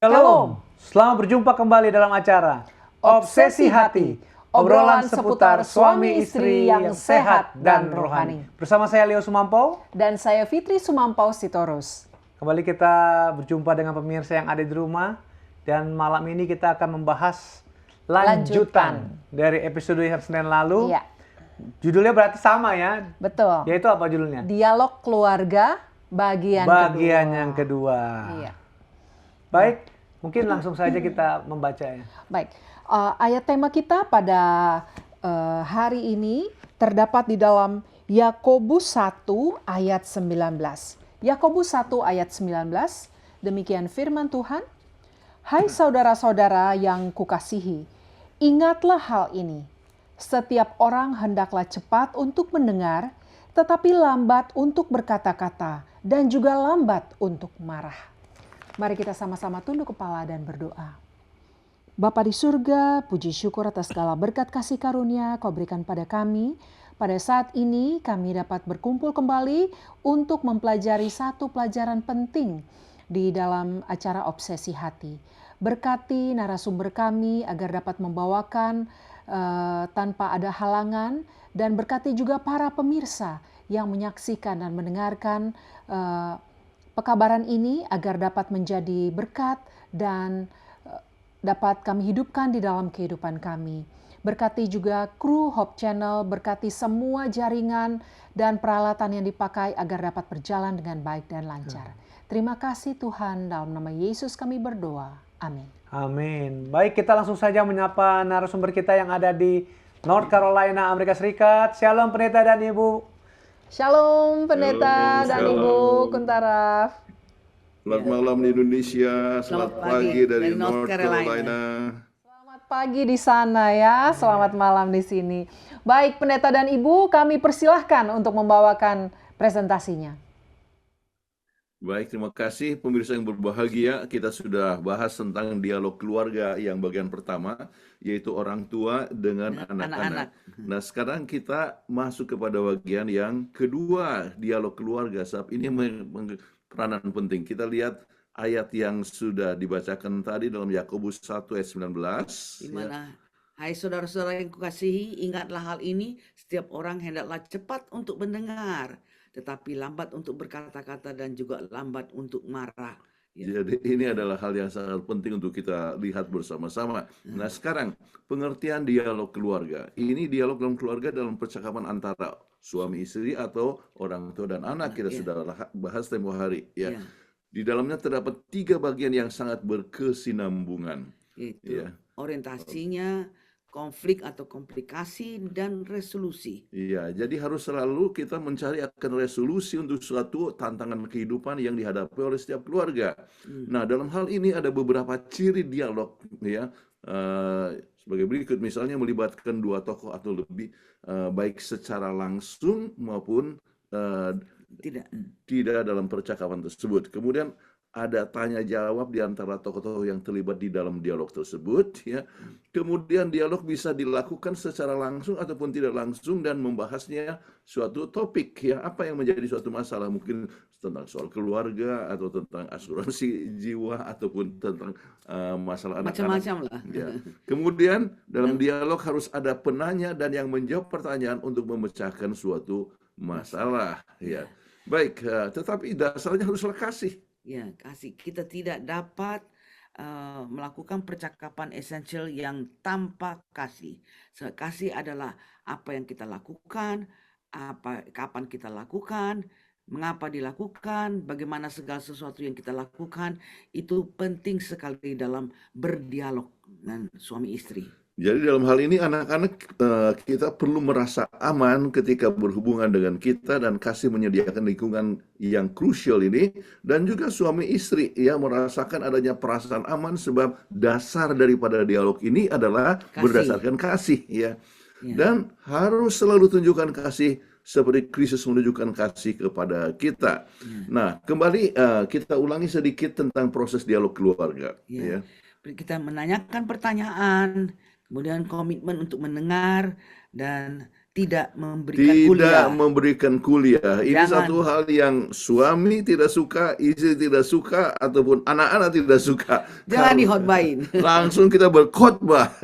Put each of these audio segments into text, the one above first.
Shalom, selamat berjumpa kembali dalam acara Obsesi Hati, obrolan seputar suami istri yang sehat dan rohani. Bersama saya Leo Sumampau dan saya Fitri Sumampau Sitorus. Kembali kita berjumpa dengan pemirsa yang ada di rumah, dan malam ini kita akan membahas lanjutan dari episode Senin lalu. Iya. Judulnya berarti sama ya? Betul. Yaitu apa judulnya? Dialog keluarga bagian yang kedua. Iya. Baik, mungkin langsung saja kita membacanya. Baik, ayat tema kita pada hari ini terdapat di dalam Yakobus 1 ayat 19. Yakobus 1 ayat 19, demikian firman Tuhan. Hai saudara-saudara yang kukasihi, ingatlah hal ini. Setiap orang hendaklah cepat untuk mendengar, tetapi lambat untuk berkata-kata, dan juga lambat untuk marah. Mari kita sama-sama tunduk kepala dan berdoa. Bapa di surga, puji syukur atas segala berkat kasih karunia Kau berikan pada kami. Pada saat ini kami dapat berkumpul kembali untuk mempelajari satu pelajaran penting di dalam acara Obsesi Hati. Berkati narasumber kami agar dapat membawakan tanpa ada halangan, dan berkati juga para pemirsa yang menyaksikan dan mendengarkan pekabaran ini agar dapat menjadi berkat dan dapat kami hidupkan di dalam kehidupan kami. Berkati juga kru Hope Channel, berkati semua jaringan dan peralatan yang dipakai agar dapat berjalan dengan baik dan lancar. Terima kasih Tuhan, dalam nama Yesus kami berdoa. Amin. Amin. Baik, kita langsung saja menyapa narasumber kita yang ada di North Carolina, Amerika Serikat. Shalom pendeta dan ibu. Shalom pendeta dan Ibu Kuntaraf. Selamat malam di Indonesia, selamat pagi dari North Carolina. Selamat pagi di sana ya, selamat malam di sini. Baik pendeta dan Ibu, kami persilahkan untuk membawakan presentasinya. Baik, terima kasih pemirsa yang berbahagia. Kita sudah bahas tentang dialog keluarga yang bagian pertama, yaitu orang tua dengan anak-anak. Nah, sekarang kita masuk kepada bagian yang kedua, dialog keluarga. Sebab ini peranan penting. Kita lihat ayat yang sudah dibacakan tadi dalam Yakobus 1 ayat 19. Di mana, hai saudara-saudara yang kukasihi, ingatlah hal ini, setiap orang hendaklah cepat untuk mendengar, tetapi lambat untuk berkata-kata dan juga lambat untuk marah. Ya. Jadi ini adalah hal yang sangat penting untuk kita lihat bersama-sama. Nah, sekarang pengertian dialog keluarga. Ini dialog dalam keluarga dalam percakapan antara suami istri atau orang tua dan anak. Kita sudah bahas tempoh hari. Ya. Di dalamnya terdapat 3 bagian yang sangat berkesinambungan. Itu orientasinya, konflik atau komplikasi, dan resolusi. Iya, jadi harus selalu kita mencari akan resolusi untuk suatu tantangan kehidupan yang dihadapi oleh setiap keluarga. Nah, dalam hal ini ada beberapa ciri dialog, ya, sebagai berikut. Misalnya melibatkan 2 tokoh atau lebih, baik secara langsung maupun tidak dalam percakapan tersebut. Kemudian ada tanya jawab di antara tokoh-tokoh yang terlibat di dalam dialog tersebut, ya. Kemudian dialog bisa dilakukan secara langsung ataupun tidak langsung dan membahasnya suatu topik, ya, apa yang menjadi suatu masalah, mungkin tentang soal keluarga atau tentang asuransi jiwa ataupun tentang masalah anak-anak. Macam-macam lah. Ya. Kemudian dalam dialog harus ada penanya dan yang menjawab pertanyaan untuk memecahkan suatu masalah, ya. Baik, tetapi dasarnya haruslah kasih. Ya, kasih. Kita tidak dapat melakukan percakapan esensial yang tanpa kasih. Kasih adalah apa yang kita lakukan, kapan kita lakukan, mengapa dilakukan, bagaimana segala sesuatu yang kita lakukan. Itu penting sekali dalam berdialog dengan suami istri. Jadi dalam hal ini anak-anak kita perlu merasa aman ketika berhubungan dengan kita dan kasih menyediakan lingkungan yang krusial ini, dan juga suami istri ya merasakan adanya perasaan aman sebab dasar daripada dialog ini adalah berdasarkan kasih ya. Dan harus selalu tunjukkan kasih seperti Kristus menunjukkan kasih kepada kita. Nah, kembali kita ulangi sedikit tentang proses dialog keluarga ya. Kita menanyakan pertanyaan, kemudian komitmen untuk mendengar, dan tidak memberikan kuliah. memberikan kuliah. Ini Jangan. satu hal yang suami tidak suka, istri tidak suka, ataupun anak-anak tidak suka. Jangan Kalau- dihotbahin. Langsung kita berkhotbah.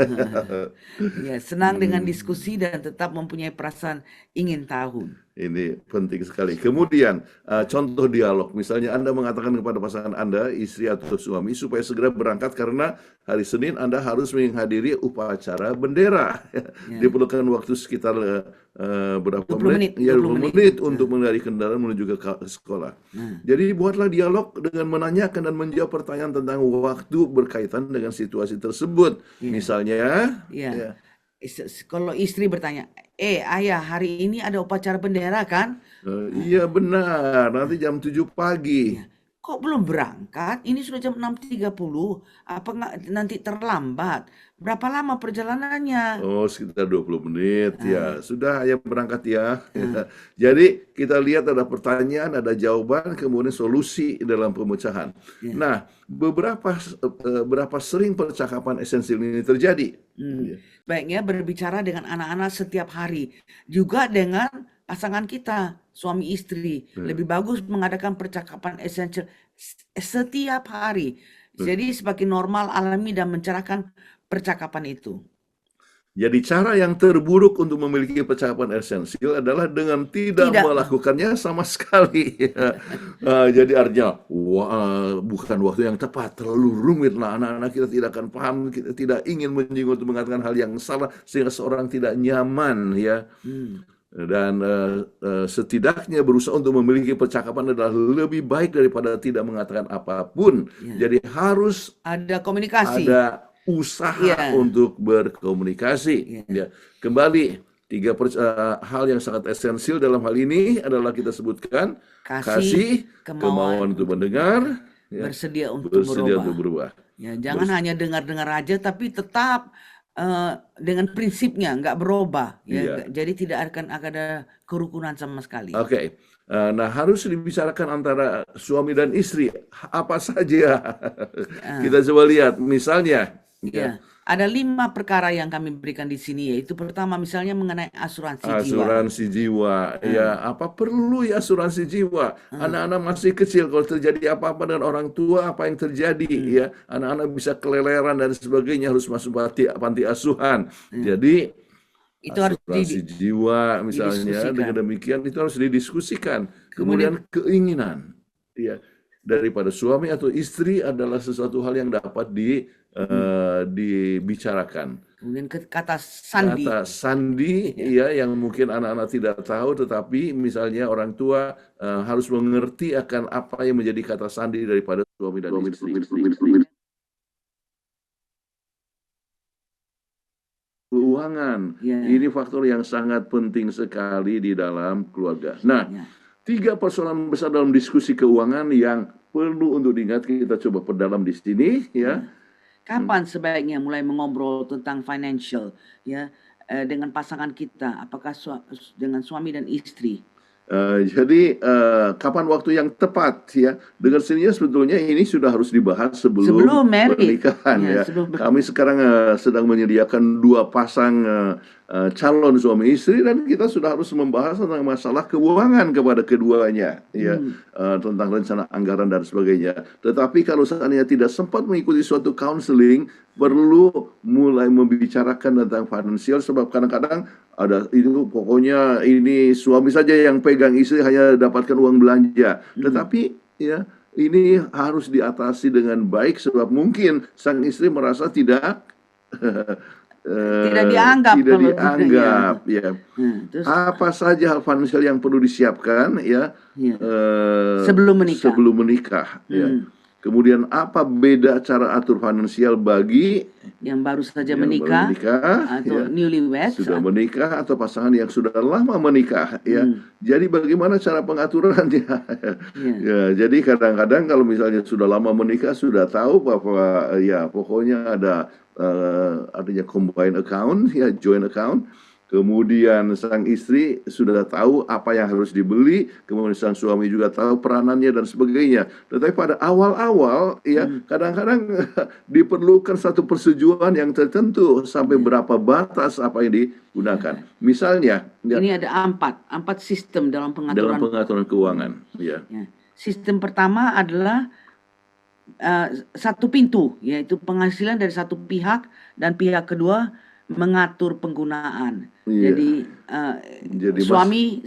Ya, senang dengan diskusi dan tetap mempunyai perasaan ingin tahu. Ini penting sekali. Kemudian contoh dialog, misalnya Anda mengatakan kepada pasangan Anda, istri atau suami, supaya segera berangkat karena hari Senin Anda harus menghadiri upacara bendera. Diperlukan waktu sekitar berapa 20 menit, Ya, 20 20 menit. menit untuk mengendari kendaraan menuju ke sekolah. Jadi buatlah dialog dengan menanyakan dan menjawab pertanyaan tentang waktu berkaitan dengan situasi tersebut. Misalnya, Ya. Kalau istri bertanya, ayah, hari ini ada upacara bendera kan? iya benar, nanti jam 7 pagi. Ya. Kok belum berangkat? Ini sudah jam 6.30. Apa nggak nanti terlambat? Berapa lama perjalanannya? Oh, sekitar 20 menit ya. Sudah, ayah berangkat ya. Jadi kita lihat ada pertanyaan, ada jawaban, kemudian solusi dalam pemecahan. Nah, berapa sering percakapan esensial ini terjadi? Baiknya berbicara dengan anak-anak setiap hari. Juga dengan pasangan kita, suami istri. Lebih bagus mengadakan percakapan esensial setiap hari. Jadi semakin normal, alami, dan mencerahkan percakapan itu. Jadi cara yang terburuk untuk memiliki percakapan esensial adalah dengan tidak melakukannya sama sekali. Jadi artinya bukan waktu yang tepat, terlalu rumit lah, anak-anak kita tidak akan paham, kita tidak ingin menyinggung untuk mengatakan hal yang salah sehingga seorang tidak nyaman ya. Dan setidaknya berusaha untuk memiliki percakapan adalah lebih baik daripada tidak mengatakan apapun. Jadi harus ada komunikasi, ada usaha untuk berkomunikasi. Ya. Kembali, hal yang sangat esensial dalam hal ini adalah kita sebutkan kasih, kemauan untuk mendengar, bersedia untuk berubah. Ya, jangan hanya dengar-dengar aja, tapi tetap dengan prinsipnya nggak berubah. Ya. Jadi tidak akan ada kerukunan sama sekali. Oke. Nah, harus dibicarakan antara suami dan istri. Apa saja? Kita coba lihat. Misalnya, ada 5 perkara yang kami berikan di sini, yaitu pertama misalnya mengenai asuransi jiwa. Asuransi jiwa, ya apa perlu ya asuransi jiwa? Anak-anak masih kecil, kalau terjadi apa-apa dengan orang tua, apa yang terjadi? Ya, anak-anak bisa keleleran dan sebagainya, harus masuk panti asuhan. Jadi itu harus asuransi jiwa misalnya, dengan demikian itu harus didiskusikan. Kemudian keinginan, ya daripada suami atau istri adalah sesuatu hal yang dapat dibicarakan. Kemudian kata sandi. Kata sandi, ya, yang mungkin anak-anak tidak tahu, tetapi misalnya orang tua harus mengerti akan apa yang menjadi kata sandi daripada suami dan istri. Keuangan, ini faktor yang sangat penting sekali di dalam keluarga. Nah, 3 persoalan besar dalam diskusi keuangan yang perlu untuk diingat, kita coba perdalam di sini, ya. Kapan sebaiknya mulai mengobrol tentang financial, ya, dengan pasangan kita? Apakah dengan suami dan istri? Jadi kapan waktu yang tepat ya? Dengan sininya sebetulnya ini sudah harus dibahas sebelum pernikahan ya. Kami sekarang sedang menyediakan 2 pasang calon suami istri, dan kita sudah harus membahas tentang masalah keuangan kepada keduanya ya, tentang rencana anggaran dan sebagainya. Tetapi kalau seandainya tidak sempat mengikuti suatu counseling, perlu mulai membicarakan tentang finansial, sebab kadang-kadang ada itu pokoknya ini suami saja yang pegang, istri hanya dapatkan uang belanja. Tetapi ya ini harus diatasi dengan baik, sebab mungkin sang istri merasa tidak dianggap ya. Terus, apa saja hal finansial yang perlu disiapkan ya, sebelum menikah ya. Kemudian apa beda cara atur finansial bagi yang baru saja menikah atau newlywed, sudah menikah, atau pasangan yang sudah lama menikah ya. Jadi bagaimana cara pengaturannya? Ya, jadi kadang-kadang kalau misalnya sudah lama menikah, sudah tahu bahwa ya pokoknya ada artinya combined account ya, joint account. Kemudian sang istri sudah tahu apa yang harus dibeli, kemudian sang suami juga tahu peranannya dan sebagainya. Tetapi pada awal-awal ya kadang-kadang diperlukan satu persetujuan yang tertentu sampai berapa batas apa yang digunakan. Misalnya ya, Ini ada empat sistem dalam dalam pengaturan. pengaturan keuangan. Ya. Ya. Sistem pertama adalah satu pintu, yaitu penghasilan dari satu pihak dan pihak kedua mengatur penggunaan. Iya. Jadi suami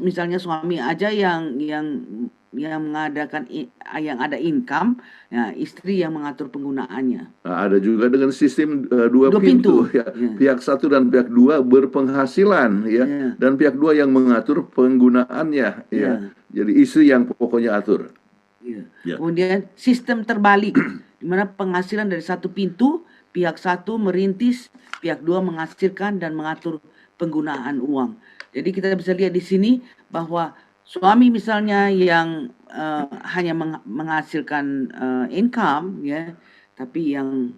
misalnya suami aja yang mengadakan yang ada income, ya, istri yang mengatur penggunaannya. Nah, ada juga dengan sistem dua pintu. Ya. Ya. Pihak satu dan pihak dua berpenghasilan ya, Ya. dan pihak dua yang mengatur penggunaannya ya. Ya. Jadi istri yang pokoknya atur. Ya. Ya. Kemudian sistem terbalik, di mana penghasilan dari satu pintu, pihak satu merintis, pihak dua menghasilkan dan mengatur penggunaan uang. Jadi kita bisa lihat di sini bahwa suami misalnya yang hanya menghasilkan income, ya, tapi yang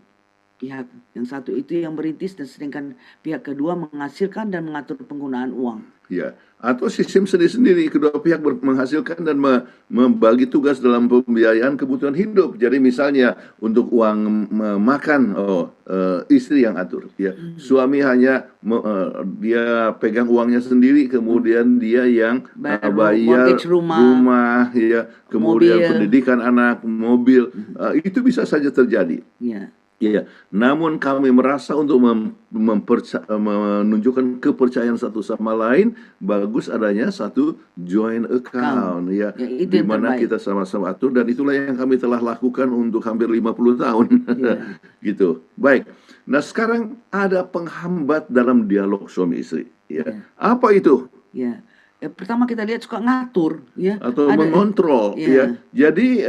pihak yang satu itu yang merintis dan sedangkan pihak kedua menghasilkan dan mengatur penggunaan uang. Ya, atau sistem sendiri-sendiri, kedua pihak menghasilkan dan membagi tugas dalam pembiayaan kebutuhan hidup. Jadi misalnya untuk uang makan, istri yang atur. Ya, suami hanya dia pegang uangnya sendiri, kemudian dia yang bayar mortgage rumah, ya, kemudian mobil. pendidikan anak, mobil. Itu bisa saja terjadi. Ya. Ya, namun kami merasa untuk menunjukkan kepercayaan satu sama lain, bagus adanya satu joint account ya, itu di yang mana terbaik. kita sama-sama atur, dan itulah yang kami telah lakukan untuk hampir 50 tahun. Ya. Gitu. Baik. Nah, sekarang ada penghambat dalam dialog suami istri, ya. Apa itu? Ya. Pertama kita lihat suka ngatur, ya, Atau mengontrol, ya. ya. Jadi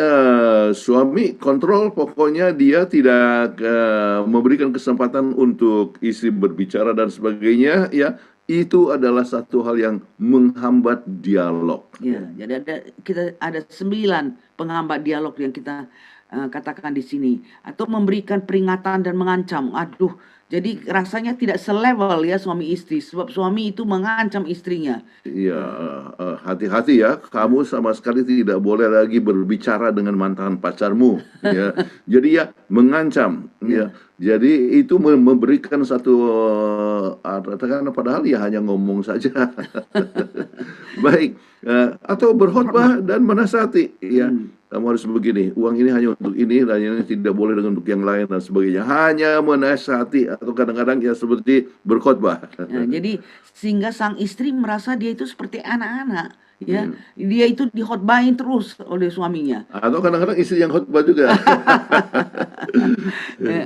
suami kontrol, pokoknya dia tidak memberikan kesempatan untuk istri berbicara dan sebagainya, ya. Itu adalah satu hal yang menghambat dialog. Ya, jadi ada 9 penghambat dialog yang kita katakan di sini, atau memberikan peringatan dan mengancam. Aduh, jadi rasanya tidak selevel ya suami istri, sebab suami itu mengancam istrinya. Iya, hati-hati ya, kamu sama sekali tidak boleh lagi berbicara dengan mantan pacarmu, ya. Jadi ya mengancam, ya. Jadi itu memberikan satu padahal ya hanya ngomong saja. Baik, atau berkhotbah dan menasihati, ya. Kamu harus begini, uang ini hanya untuk ini, dan ini tidak boleh dengan untuk yang lain dan sebagainya. Hanya menasihati atau kadang-kadang ya seperti berkhotbah. Ya, jadi sehingga sang istri merasa dia itu seperti anak-anak, ya. Dia itu dikhotbahin terus oleh suaminya. Atau kadang-kadang istri yang khotbah juga.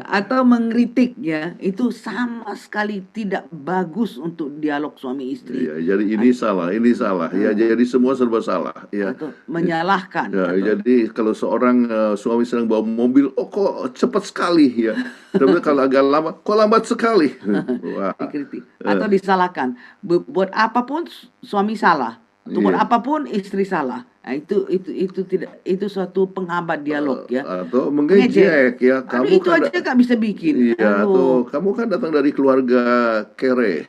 Atau mengkritik, ya. Itu sama sekali tidak bagus untuk dialog suami istri. Ya, jadi ini salah, ini salah. Ya, jadi semua serba salah. Ya. Atau menyalahkan. Ya, jadi kalau seorang suami sedang bawa mobil, oh kok cepat sekali ya. Tapi kalau agak lama, kok lambat sekali. Wah. Dikritik atau disalahkan. Buat apapun suami salah, atau buat apapun istri salah. Nah, itu suatu penghambat dialog, ya. Atau mengejek ya. Kamu itu aja nggak bisa bikin. Iya, atau kamu kan datang dari keluarga kere.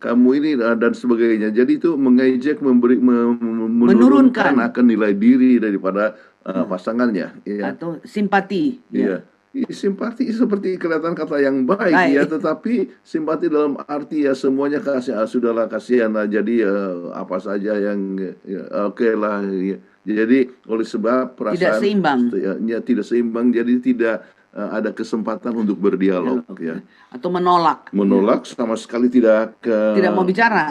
Kamu ini dan sebagainya. Jadi itu mengejek, menurunkan akan nilai diri daripada pasangannya. Ya. Atau simpati. Iya. Simpati seperti kelihatan kata yang baik, ya, tetapi simpati dalam arti ya semuanya kasih, sudahlah kasihan lah, jadi apa saja yang oke lah, ya. Jadi oleh sebab perasaan tidak seimbang, ya, tidak seimbang, jadi tidak ada kesempatan untuk berdialog, ya. Atau menolak sama sekali tidak mau bicara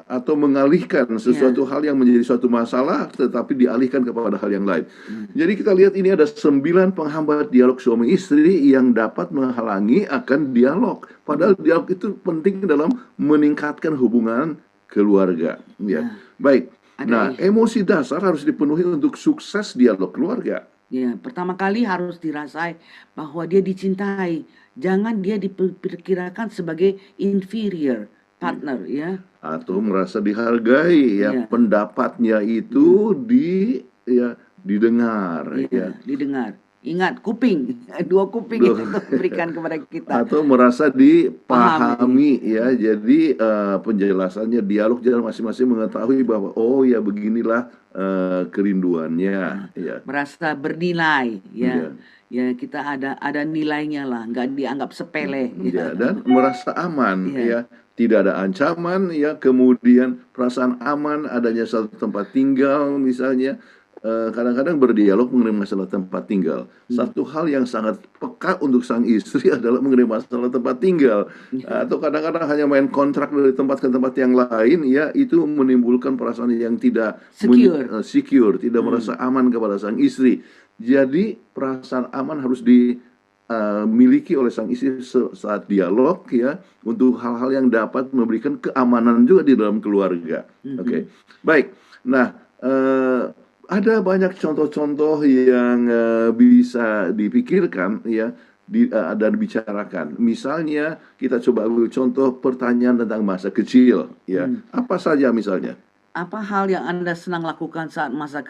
atau mengalihkan sesuatu hal yang menjadi suatu masalah tetapi dialihkan kepada hal yang lain. Jadi kita lihat ini ada 9 penghambat dialog suami istri yang dapat menghalangi akan dialog. Padahal dialog itu penting dalam meningkatkan hubungan keluarga, ya. Baik. Nah, emosi dasar harus dipenuhi untuk sukses dialog keluarga. Ya, pertama kali harus dirasai bahwa dia dicintai. Jangan dia diperkirakan sebagai inferior partner, ya. Atau merasa dihargai, ya. Pendapatnya itu didengar, ya. Didengar. Ingat, kuping, 2 kuping itu berikan kepada kita. Atau merasa dipahami Pahami. ya. Jadi penjelasannya, dialog jalan masing-masing mengetahui bahwa oh ya beginilah kerinduannya ya. Merasa bernilai Iya. ya. Ya, kita ada nilainya lah, nggak dianggap sepele. Ya, dan merasa aman Iya. ya. Tidak ada ancaman ya, kemudian perasaan aman, adanya satu tempat tinggal misalnya. Kadang-kadang berdialog mengenai masalah tempat tinggal. Satu hal yang sangat peka untuk sang istri adalah mengenai masalah tempat tinggal. Atau kadang-kadang hanya main kontrak dari tempat ke tempat yang lain, ya itu menimbulkan perasaan yang tidak secure, tidak merasa aman kepada sang istri. Jadi perasaan aman harus dimiliki oleh sang istri saat dialog ya, untuk hal-hal yang dapat memberikan keamanan juga di dalam keluarga. Oke. Baik. Nah, ada banyak contoh-contoh yang bisa dipikirkan ya dan dibicarakan. Misalnya kita coba ambil contoh pertanyaan tentang masa kecil ya. Apa saja misalnya? Apa hal yang Anda senang lakukan saat masa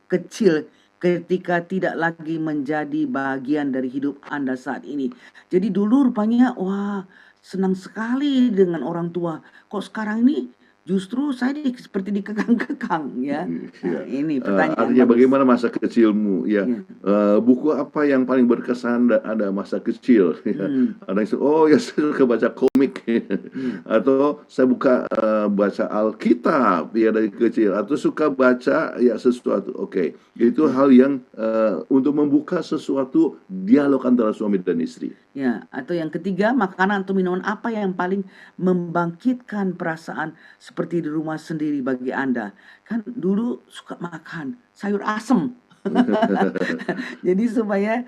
kecil ketika tidak lagi menjadi bagian dari hidup Anda saat ini? Jadi dulu rupanya wah senang sekali dengan orang tua. Kok sekarang ini justru saya seperti dikekang-kekang ya. Nah, ini pertanyaan artinya bagus. bagaimana masa kecilmu ya? Buku apa yang paling berkesan ada masa kecil ya? Ada yang oh ya saya suka baca komik atau saya baca Alkitab ya dari kecil, atau suka baca ya sesuatu. Oke. Itu hal yang untuk membuka sesuatu dialog antara suami dan istri. Ya, atau yang ketiga, makanan atau minuman apa yang paling membangkitkan perasaan seperti di rumah sendiri bagi Anda? Kan dulu suka makan sayur asem. Jadi supaya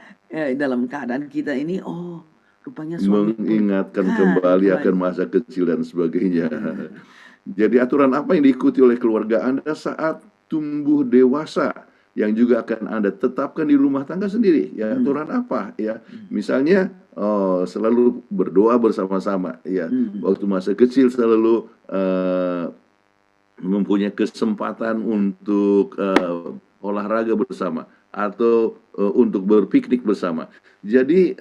dalam keadaan kita ini, oh rupanya suami mengingatkan kembali akan masa kecil dan sebagainya. Jadi aturan apa yang diikuti oleh keluarga Anda saat tumbuh dewasa yang juga akan Anda tetapkan di rumah tangga sendiri? Ya, aturan apa ya? Misalnya selalu berdoa bersama-sama ya. Waktu masa kecil selalu mempunyai kesempatan untuk olahraga bersama atau untuk berpiknik bersama. Jadi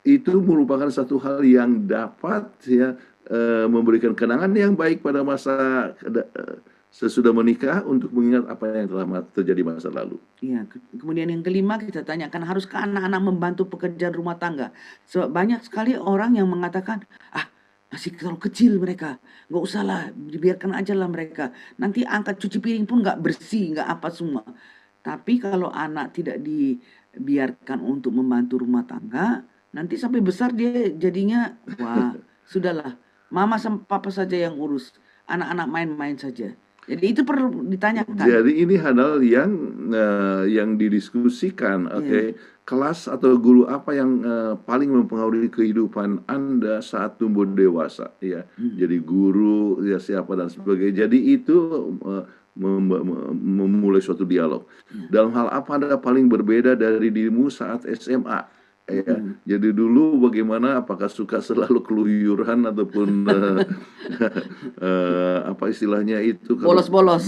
itu merupakan satu hal yang dapat ya memberikan kenangan yang baik pada masa sesudah menikah, untuk mengingat apa yang telah terjadi masa lalu. Ya, kemudian yang kelima kita tanyakan, haruskah anak-anak membantu pekerjaan rumah tangga? Sebab banyak sekali orang yang mengatakan, masih terlalu kecil mereka, nggak usah lah, dibiarkan aja lah mereka. Nanti angkat cuci piring pun nggak bersih, nggak apa semua. Tapi kalau anak tidak dibiarkan untuk membantu rumah tangga, nanti sampai besar dia jadinya, wah sudahlah, mama sama papa saja yang urus, anak-anak main-main saja. Jadi itu perlu ditanyakan. Jadi ini hal yang didiskusikan. Oke. Kelas atau guru apa yang paling mempengaruhi kehidupan Anda saat tumbuh dewasa ya. Jadi guru ya siapa dan sebagainya. Jadi itu memulai suatu dialog. Dalam hal apa Anda paling berbeda dari dirimu saat SMA? Ya, jadi dulu bagaimana, apakah suka selalu keluyuran ataupun apa istilahnya itu, bolos-bolos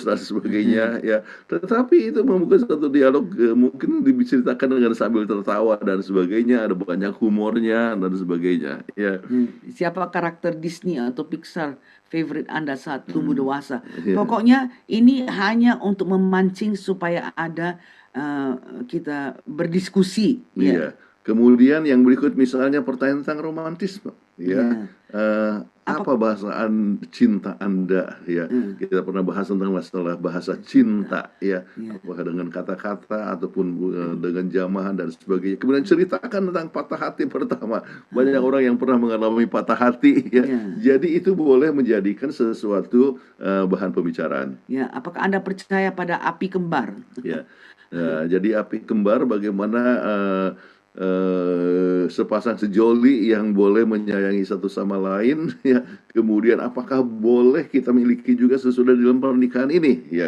dan sebagainya ya. Tetapi itu membuka satu dialog, mungkin diceritakan dengan sambil tertawa dan sebagainya, ada banyak humornya dan sebagainya ya. Siapa karakter Disney atau Pixar favorite Anda saat tumbuh dewasa? Pokoknya ini hanya untuk memancing supaya ada kita berdiskusi. Iya. Kemudian yang berikut misalnya pertanyaan tentang romantisme. Ya. Apa bahasa cinta Anda? Ya. Kita pernah bahas tentang masalah bahasa cinta. Ya. Apakah dengan kata-kata ataupun dengan jamahan dan sebagainya. Kemudian ceritakan tentang patah hati pertama. Banyak orang yang pernah mengalami patah hati. Ya. Jadi itu boleh menjadikan sesuatu bahan pembicaraan. Ya. Apakah Anda percaya pada api kembar? Ya. Jadi api kembar bagaimana sepasang sejoli yang boleh menyayangi satu sama lain ya. Kemudian apakah boleh kita miliki juga sesudah dalam pernikahan ini ya.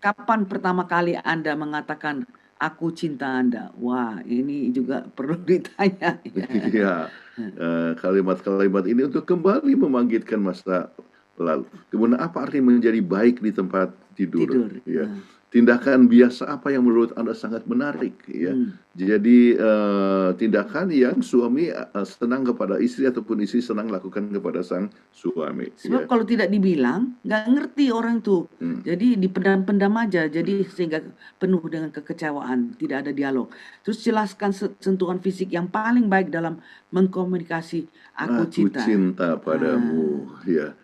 Kapan pertama kali Anda mengatakan aku cinta Anda? Wah, ini juga perlu ditanya. Ya. Kalimat-kalimat ini untuk kembali membangkitkan masa lalu. Kemudian apa arti menjadi baik di tempat tidur. Ya. tindakan biasa apa yang menurut Anda sangat menarik ya. Jadi tindakan yang suami senang kepada istri ataupun istri senang lakukan kepada sang suami Sebab ya. kalau tidak dibilang, nggak ngerti orang tuh. Jadi dipendam-pendam aja, jadi sehingga penuh dengan kekecewaan, tidak ada dialog. Terus jelaskan sentuhan fisik yang paling baik dalam mengkomunikasi aku Aku cinta. cinta padamu ya.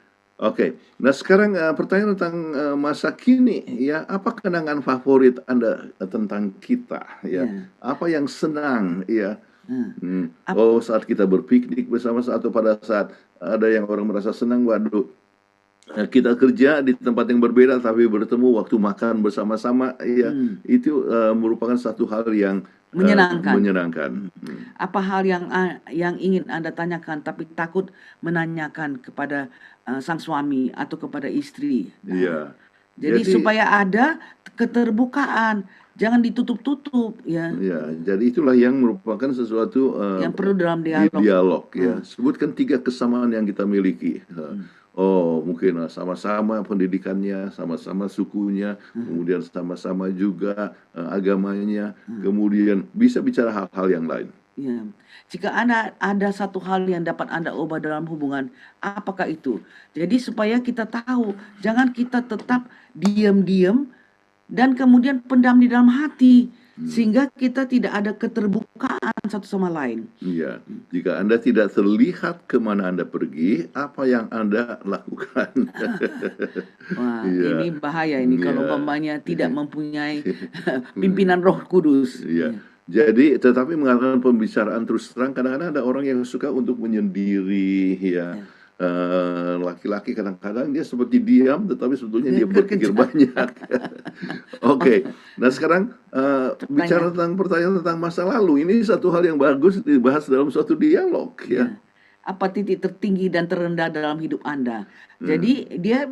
Oke, nah sekarang pertanyaan tentang masa kini ya, apa kenangan favorit Anda tentang kita ya? Ya. Apa yang senang ya? Ap- Oh, saat kita berpiknik bersama atau pada saat ada yang orang merasa senang, waduh, kita kerja di tempat yang berbeda tapi bertemu waktu makan bersama-sama ya, itu merupakan satu hal yang Menyenangkan. menyenangkan. Apa hal yang ingin Anda tanyakan tapi takut menanyakan kepada sang suami atau kepada istri. Iya. Jadi supaya ada keterbukaan, jangan ditutup-tutup ya. Ya, jadi itulah yang merupakan sesuatu Yang perlu dalam di dialog. dialog ya. Sebutkan 3 kesamaan yang kita miliki. Oh, mungkin sama-sama pendidikannya, sama-sama sukunya, kemudian sama-sama juga agamanya, kemudian bisa bicara hal-hal yang lain. Ya. Jika Anda ada satu hal yang dapat Anda ubah dalam hubungan, apakah itu? Jadi supaya kita tahu, jangan kita tetap diam-diam dan kemudian pendam di dalam hati, sehingga kita tidak ada keterbukaan satu sama lain. Iya, jika Anda tidak terlihat kemana Anda pergi, apa yang Anda lakukan? Wah, Iya. ini bahaya ini kalau Iya. umpamanya tidak mempunyai pimpinan Roh Kudus. Iya. Jadi tetapi mengatakan pembicaraan terus terang, kadang-kadang ada orang yang suka untuk menyendiri ya. Laki-laki kadang-kadang dia seperti diam tetapi sebetulnya dia berpikir banyak. Oke. Nah sekarang bicara tentang pertanyaan tentang masa lalu, ini satu hal yang bagus dibahas dalam suatu dialog ya. Apa titik tertinggi dan terendah dalam hidup Anda? Jadi dia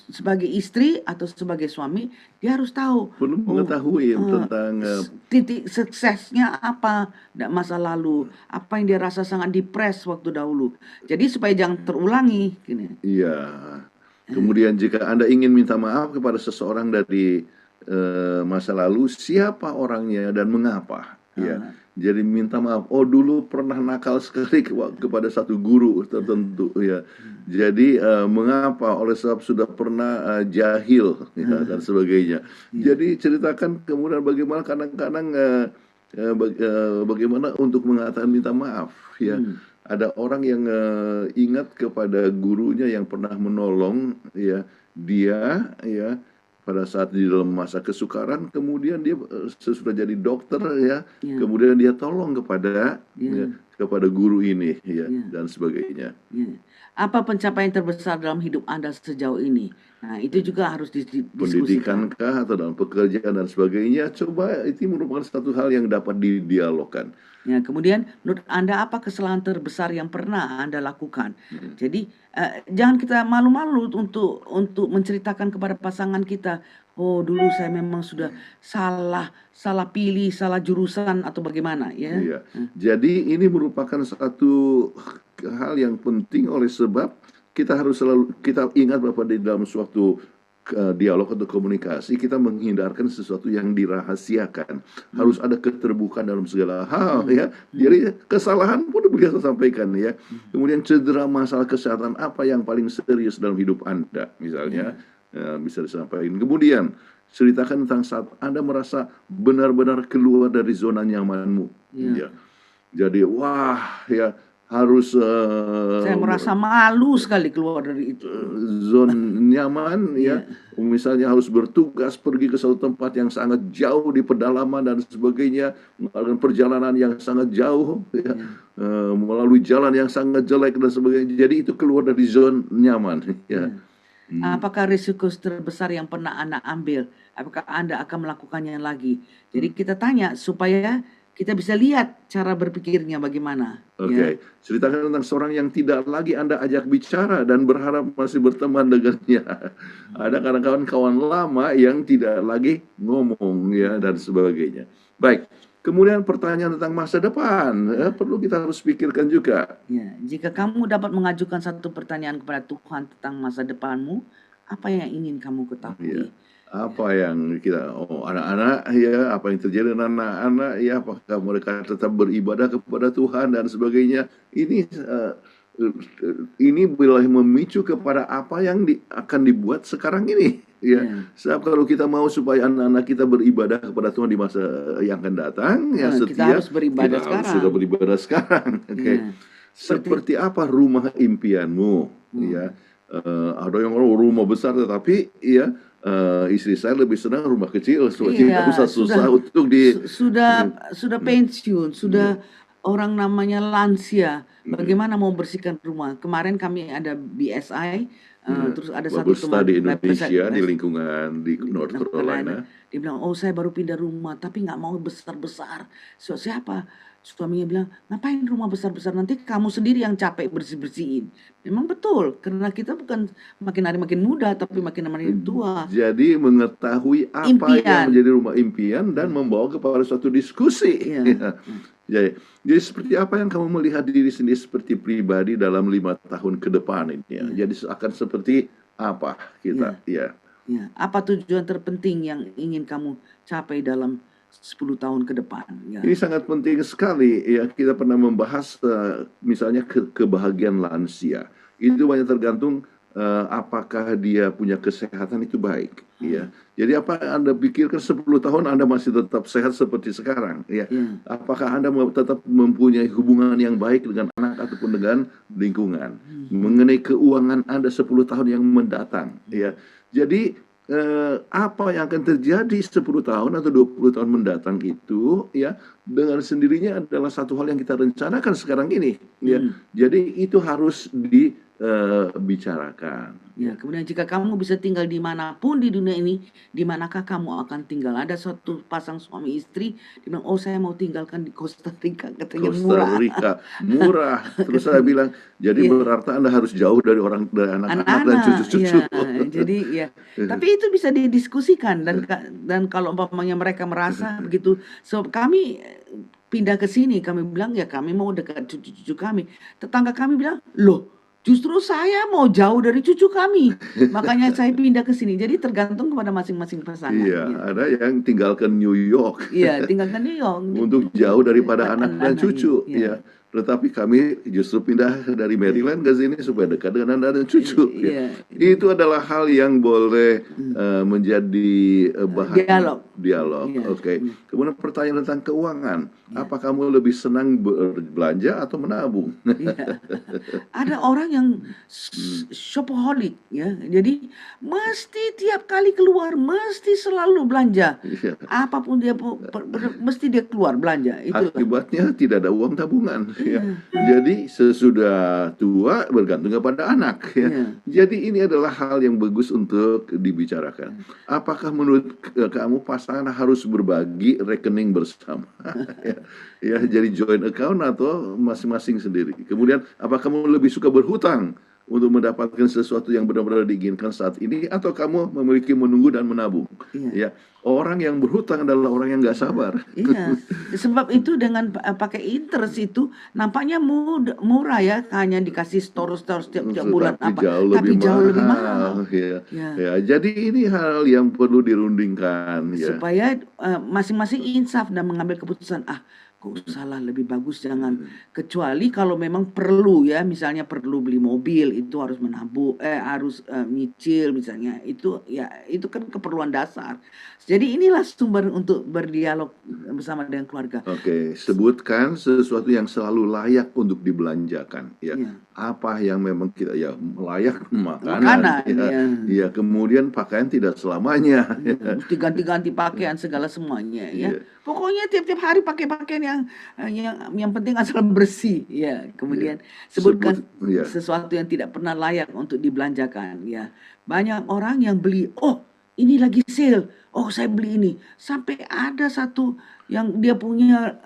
sebagai istri atau sebagai suami, dia harus tahu Perlu mengetahui tentang titik suksesnya apa masa lalu, apa yang dia rasa sangat depres waktu dahulu. Jadi supaya jangan terulangi gini. Iya. Kemudian jika Anda ingin minta maaf kepada seseorang dari masa lalu, siapa orangnya dan mengapa? Ya. Jadi minta maaf. Oh, dulu pernah nakal sekali kepada satu guru tertentu ya. Jadi mengapa? Oleh sebab sudah pernah jahil ya, dan sebagainya. Jadi ceritakan kemudian bagaimana kadang-kadang bagaimana untuk mengatakan minta maaf ya. Ada orang yang ingat kepada gurunya yang pernah menolong ya dia ya pada saat di dalam masa kesukaran, kemudian dia sesudah jadi dokter ya, kemudian dia tolong kepada kepada guru ini ya dan sebagainya. Apa pencapaian terbesar dalam hidup Anda sejauh ini? Nah, itu juga harus Pendidikan didiskusikan. kah atau dalam pekerjaan dan sebagainya, coba itu merupakan satu hal yang dapat didialogkan. Ya, kemudian menurut Anda apa kesalahan terbesar yang pernah Anda lakukan? Jadi jangan kita malu-malu untuk menceritakan kepada pasangan kita, oh dulu saya memang sudah salah pilih, salah jurusan atau bagaimana ya. Iya. Jadi ini merupakan satu hal yang penting oleh sebab kita harus selalu kita ingat bahwa di dalam suatu dialog atau komunikasi kita menghindarkan sesuatu yang dirahasiakan. Harus ada keterbukaan dalam segala hal ya. Jadi kesalahan pun biasa sampaikan ya. Kemudian cedera masalah kesehatan apa yang paling serius dalam hidup Anda misalnya bisa disampaikan. Kemudian ceritakan tentang saat Anda merasa benar-benar keluar dari zona nyamanmu. Ya. Jadi wah ya harus saya merasa malu sekali keluar dari itu. Zona nyaman ya. Misalnya harus bertugas pergi ke suatu tempat yang sangat jauh di pedalaman dan sebagainya, melakukan perjalanan yang sangat jauh ya. Melalui jalan yang sangat jelek dan sebagainya. Jadi itu keluar dari zona nyaman ya. Apakah risiko terbesar yang pernah Anda ambil? Apakah Anda akan melakukannya lagi? Jadi kita tanya supaya kita bisa lihat cara berpikirnya bagaimana. Oke. Ceritakan tentang seorang yang tidak lagi Anda ajak bicara dan berharap masih berteman dengannya. Ada kadang-kadang kawan lama yang tidak lagi ngomong ya dan sebagainya. Baik. Kemudian pertanyaan tentang masa depan perlu kita harus pikirkan juga. Ya, jika kamu dapat mengajukan satu pertanyaan kepada Tuhan tentang masa depanmu, apa yang ingin kamu ketahui? apa yang kita anak-anak ya, apa yang terjadi dengan anak-anak ya, apakah mereka tetap beribadah kepada Tuhan dan sebagainya. Ini boleh memicu kepada apa yang akan dibuat sekarang ini ya. Sebab kalau kita mau supaya anak-anak kita beribadah kepada Tuhan di masa yang akan datang ya, Kita setia, harus beribadah kita harus sekarang. sudah beribadah sekarang. Oke. Seperti apa rumah impianmu ya? Ada yang rumah besar, tetapi ya istri saya lebih senang rumah kecil supaya tidak usah susah untuk sudah pensiun, sudah orang namanya lansia. Bagaimana mau bersihkan rumah? Kemarin kami ada BSI, terus ada satu Bagusta teman di Indonesia di lingkungan di North Carolina. Dia bilang, oh saya baru pindah rumah, tapi nggak mau besar-besar. So, siapa? Suaminya bilang, ngapain rumah besar-besar? Nanti kamu sendiri yang capek bersih-bersihin. Memang betul, karena kita bukan makin hari makin muda, tapi makin hari makin tua. Jadi mengetahui apa yang menjadi rumah impian dan membawa kepada suatu diskusi. Jadi seperti apa yang kamu melihat diri sendiri seperti pribadi dalam 5 tahun ke depan ini ya. Jadi akan seperti apa kita ya. Apa tujuan terpenting yang ingin kamu capai dalam 10 tahun ke depan? Ini sangat penting sekali ya. Kita pernah membahas misalnya kebahagiaan lansia. Itu banyak tergantung apakah dia punya kesehatan itu baik ya. Jadi apa Anda pikirkan 10 tahun Anda masih tetap sehat seperti sekarang ya. Apakah Anda tetap mempunyai hubungan yang baik dengan anak ataupun dengan lingkungan. Mengenai keuangan Anda 10 tahun yang mendatang ya. Jadi apa yang akan terjadi 10 tahun atau 20 tahun mendatang itu ya dengan sendirinya adalah satu hal yang kita rencanakan sekarang ini ya. Jadi itu harus dibicarakan. Ya, kemudian jika kamu bisa tinggal dimanapun di dunia ini, di manakah kamu akan tinggal? Ada suatu pasang suami istri, dia bilang, oh saya mau tinggalkan di Costa Rica, katanya murah. Costa Rica, murah. Terus saya bilang, jadi berarti Anda harus jauh dari anak-anak dan cucu-cucu. Jadi ya, tapi itu bisa didiskusikan dan kalau umpamanya mereka merasa begitu, so kami pindah ke sini, kami bilang ya kami mau dekat cucu-cucu kami. Tetangga kami bilang, loh, justru saya mau jauh dari cucu kami, makanya saya pindah ke sini. Jadi tergantung kepada masing-masing pasangan. Iya, ada yang tinggalkan New York. Iya, tinggalkan New York untuk jauh daripada anak dan cucu. Ya. Tetapi kami justru pindah dari Maryland ke sini supaya dekat dengan anak dan cucu. Itu adalah hal yang boleh menjadi bahan dialog. Oke. Kemudian pertanyaan tentang keuangan. Apa kamu lebih senang berbelanja atau menabung? Ada orang yang shopaholic ya. Jadi mesti tiap kali keluar mesti selalu belanja. Apapun dia mesti dia keluar belanja. Itulah. Akibatnya tidak ada uang tabungan. Ya. Jadi sesudah tua bergantung kepada anak. Ya. Jadi ini adalah hal yang bagus untuk dibicarakan. Apakah menurut kamu pasangan harus berbagi rekening bersama? Ya, jadi joint account atau masing-masing sendiri. Kemudian, apakah kamu lebih suka berhutang untuk mendapatkan sesuatu yang benar-benar diinginkan saat ini, atau kamu memiliki menunggu dan menabung? Ya, orang yang berhutang adalah orang yang nggak sabar. Iya, sebab itu dengan pakai interest itu nampaknya murah ya, hanya dikasih store setiap bulan tapi jauh lebih mahal. Ya, jadi ini hal yang perlu dirundingkan. Supaya masing-masing insaf dan mengambil keputusan. Kok salah, lebih bagus jangan, kecuali kalau memang perlu ya, misalnya perlu beli mobil itu harus menabung, harus nyicil misalnya, itu ya itu kan keperluan dasar. Jadi inilah sumber untuk berdialog bersama dengan keluarga. Oke, sebutkan sesuatu yang selalu layak untuk dibelanjakan ya. Apa yang memang kita ya layak, makanan ya. Kemudian pakaian tidak selamanya. Mesti ganti-ganti pakaian segala semuanya ya. Pokoknya tiap-tiap hari pakai pakaian yang penting asal bersih ya. Kemudian sebutkan sesuatu yang tidak pernah layak untuk dibelanjakan ya. Banyak orang yang beli, oh ini lagi sale, oh saya beli ini, sampai ada satu yang dia punya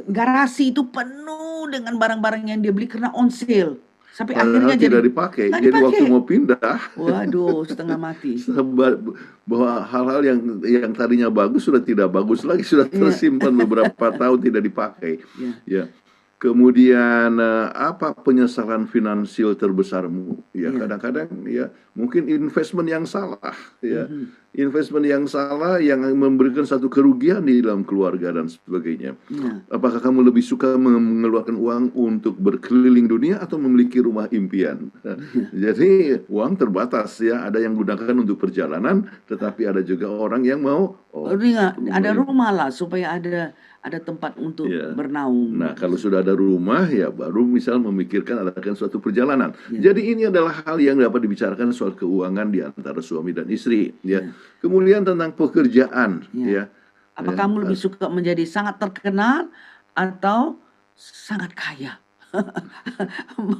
garasi itu penuh dengan barang-barang yang dia beli karena on sale. Sampai akhirnya tidak dipakai. Jadi waktu mau pindah, waduh, setengah mati. Bahwa hal-hal yang tadinya bagus sudah tidak bagus lagi, sudah tersimpan beberapa tahun tidak dipakai. Ya. Kemudian apa penyesalan finansial terbesarmu? Ya, Ya. kadang-kadang ya mungkin investment yang salah, ya. Mhm. Investment yang salah yang memberikan satu kerugian di dalam keluarga dan sebagainya. Ya. Apakah kamu lebih suka mengeluarkan uang untuk berkeliling dunia atau memiliki rumah impian? Jadi uang terbatas ya, ada yang gunakan untuk perjalanan, tetapi ada juga orang yang mau Iya, ada rumah rumah lah supaya ada tempat untuk ya. bernaung. Nah, kalau sudah ada rumah, ya baru misal memikirkan adakan suatu perjalanan. Ya. Jadi ini adalah hal yang dapat dibicarakan soal keuangan di antara suami dan istri. Ya. Ya. Kemudian tentang pekerjaan. Ya. Ya. Apa Ya. kamu lebih suka menjadi sangat terkenal atau sangat kaya?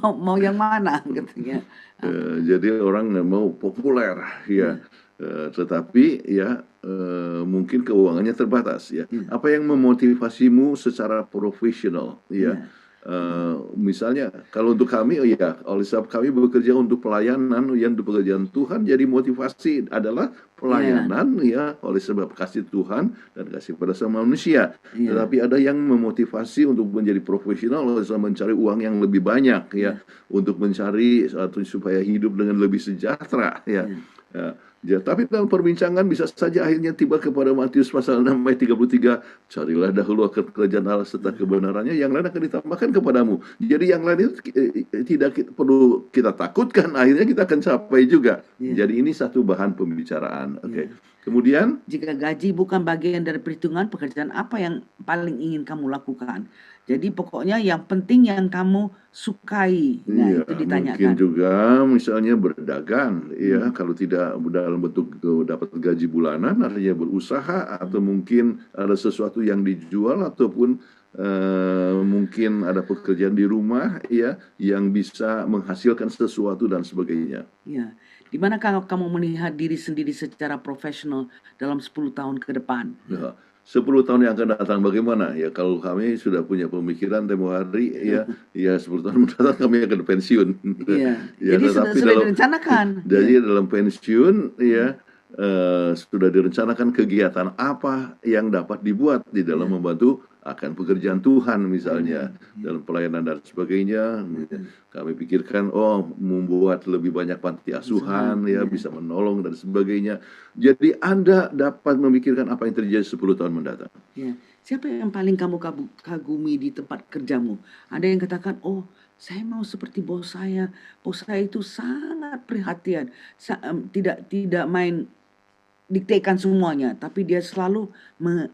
mau yang mana katanya? Jadi orang mau populer, ya. Tetapi ya mungkin keuangannya terbatas, ya. Ya. Apa yang memotivasimu secara profesional, ya? Ya. Misalnya kalau untuk kami, ya, oleh sebab kami bekerja untuk pelayanan, yang untuk pekerjaan Tuhan, jadi motivasi adalah pelayanan, ya, oleh sebab kasih Tuhan dan kasih pada sama manusia. Ya. Tetapi ada yang memotivasi untuk menjadi profesional, oleh sebab mencari uang yang lebih banyak, ya, untuk mencari satu supaya hidup dengan lebih sejahtera, ya. Ya, tapi dalam perbincangan bisa saja akhirnya tiba kepada Matius pasal 6 ayat 33, carilah dahulu akan kerajaan Allah serta kebenarannya, yang lain akan ditambahkan kepadamu. Jadi yang lain itu tidak perlu kita takutkan, akhirnya kita akan capai juga. Ya. Jadi ini satu bahan pembicaraan. Oke. Ya. Kemudian Jika gaji bukan bagian dari perhitungan, pekerjaan apa yang paling ingin kamu lakukan? Jadi pokoknya yang penting yang kamu sukai. Nah, ya, itu mungkin ditanyakan. juga misalnya berdagang, ya, kalau tidak dalam bentuk dapat gaji bulanan, artinya berusaha, atau mungkin ada sesuatu yang dijual, ataupun mungkin ada pekerjaan di rumah, ya, yang bisa menghasilkan sesuatu dan sebagainya. Ya. Di manakah kamu melihat diri sendiri secara profesional dalam 10 tahun ke depan? Ya, 10 tahun yang akan datang bagaimana? Ya, kalau kami sudah punya pemikiran tempo hari, ya, ya 10 tahun mendatang kami akan pensiun. Iya. Ya, Jadi sudah tetapi dalam direncanakan. jadi dalam pensiun, ya, sudah direncanakan kegiatan apa yang dapat dibuat di dalam membantu akan pekerjaan Tuhan, misalnya dalam pelayanan dan sebagainya. Kami pikirkan, membuat lebih banyak panti asuhan, ya, bisa menolong dan sebagainya. Jadi Anda dapat memikirkan apa yang terjadi 10 tahun mendatang. Ya. Siapa yang paling kamu kagumi di tempat kerjamu? Ada yang katakan, oh, saya mau seperti bos saya. Bos saya itu sangat perhatian. Tidak main diktekan semuanya, tapi dia selalu